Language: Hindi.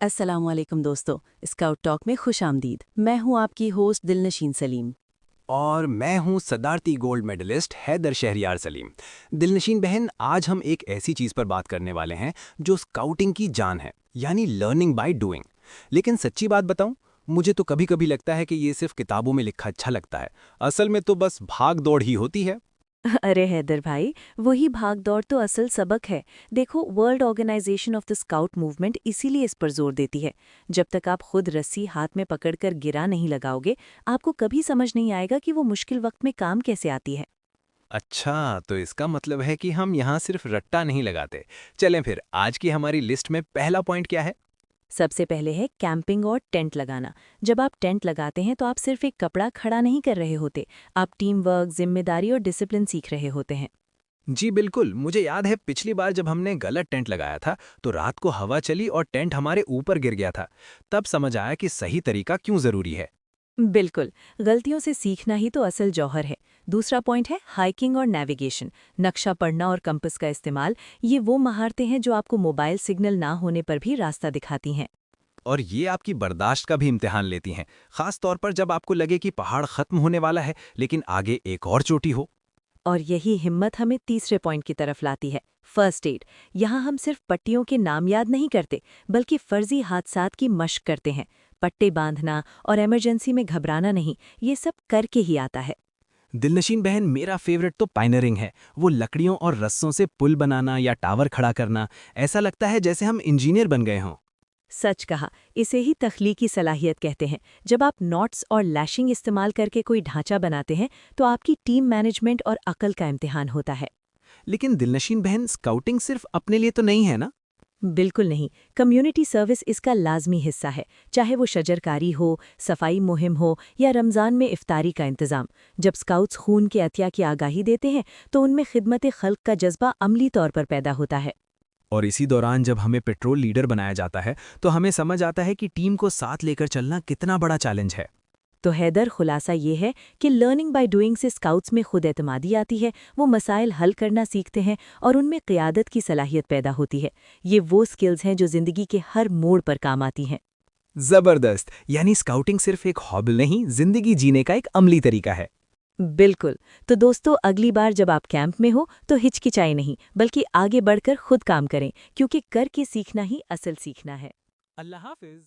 अस्सलामुअलैकुम दोस्तों, स्काउट टॉक में खुश आमदीद। मैं हूं आपकी होस्ट दिलनशीन सलीम। और मैं हूं सदारती गोल्ड मेडलिस्ट हैदर शहरियार सलीम। दिलनशीन बहन, आज हम एक ऐसी चीज़ पर बात करने वाले हैं जो स्काउटिंग की जान है, यानी लर्निंग बाय डूइंग। लेकिन सच्ची बात बताऊं, मुझे तो कभी कभी लगता है कि ये सिर्फ किताबों में लिखा अच्छा लगता है। असल में तो बस भाग दौड़ ही होती है। अरे हैदर भाई, वही भाग दौड़ तो असल सबक है। देखो, world organization of the scout movement इसीलिए इस पर जोर देती है। जब तक आप खुद रस्सी हाथ में पकड़कर गिरा नहीं लगाओगे, आपको कभी समझ नहीं आएगा कि वो मुश्किल वक्त में काम कैसे आती है। अच्छा, तो इसका मतलब है कि हम यहाँ सिर्फ रट्टा नहीं लगाते। चलें फिर, आज की हमारी लिस्ट में पहला पॉइंट क्या है? सबसे पहले है कैंपिंग और टेंट लगाना। जब आप टेंट लगाते हैं तो आप सिर्फ एक कपड़ा खड़ा नहीं कर रहे होते, आप टीम वर्क, जिम्मेदारी और डिसिप्लिन सीख रहे होते हैं। जी बिल्कुल, मुझे याद है पिछली बार जब हमने गलत टेंट लगाया था तो रात को हवा चली और टेंट हमारे ऊपर गिर गया था। तब समझ आया कि सही तरीका क्यों ज़रूरी है। बिल्कुल, गलतियों से सीखना ही तो असल जौहर है। दूसरा पॉइंट है हाइकिंग और नेविगेशन। नक्शा पढ़ना और कंपास का इस्तेमाल, ये वो महारतें हैं जो आपको मोबाइल सिग्नल ना होने पर भी रास्ता दिखाती हैं। और ये आपकी बर्दाश्त का भी इम्तिहान लेती हैं, खास तौर पर जब आपको लगे कि पहाड़ खत्म होने वाला है लेकिन आगे एक और चोटी हो। और यही हिम्मत हमें तीसरे पॉइंट की तरफ लाती है, फर्स्ट एड। यहाँ हम सिर्फ पट्टियों के नाम याद नहीं करते, बल्कि फर्जी हादसात की मशक करते हैं। पट्टे बांधना और इमरजेंसी में घबराना नहीं, ये सब करके ही आता है। दिलनशीन बहन, मेरा फेवरेट तो पाइनरिंग है। वो लकड़ियों और रस्सों से पुल बनाना या टावर खड़ा करना, ऐसा लगता है जैसे हम इंजीनियर बन गए हों। सच कहा, इसे ही तख्लीकी सलाहियत कहते हैं। जब आप नॉट्स और लैशिंग इस्तेमाल करके कोई ढांचा बनाते हैं तो आपकी टीम मैनेजमेंट और अकल का इम्तिहान होता है। लेकिन दिलनशीन बहन, स्काउटिंग सिर्फ अपने लिए तो नहीं है ना? बिल्कुल नहीं, कम्युनिटी सर्विस इसका लाजमी हिस्सा है। चाहे वो शजरकारी हो, सफाई मुहिम हो या रमज़ान में इफ्तारी का इंतज़ाम। जब स्काउट्स खून के अतिया की आगाही देते हैं तो उनमें खिदमत खल्क का जज्बा अमली तौर पर पैदा होता है। और इसी दौरान जब हमें पेट्रोल लीडर बनाया जाता है तो हमें समझ आता है कि टीम को साथ लेकर चलना कितना बड़ा चैलेंज है। तो हैदर, खुलासा ये है कि लर्निंग बाय डूइंग से स्काउट्स में खुद एतमादी आती है, वो मसाइल हल करना सीखते हैं और उनमें क़ियादत की सलाहियत पैदा होती है। ये वो स्किल्स हैं जो ज़िंदगी के हर मोड़ पर काम आती हैं। जबरदस्त! यानी स्काउटिंग सिर्फ एक हॉबी नहीं, जिंदगी जीने का एक अमली तरीका है। बिल्कुल। तो दोस्तों, अगली बार जब आप कैंप में हो तो हिचकिचाए नहीं, बल्कि आगे बढ़कर खुद काम करें, क्योंकि करके सीखना ही असल सीखना है। अल्लाह हाफिज।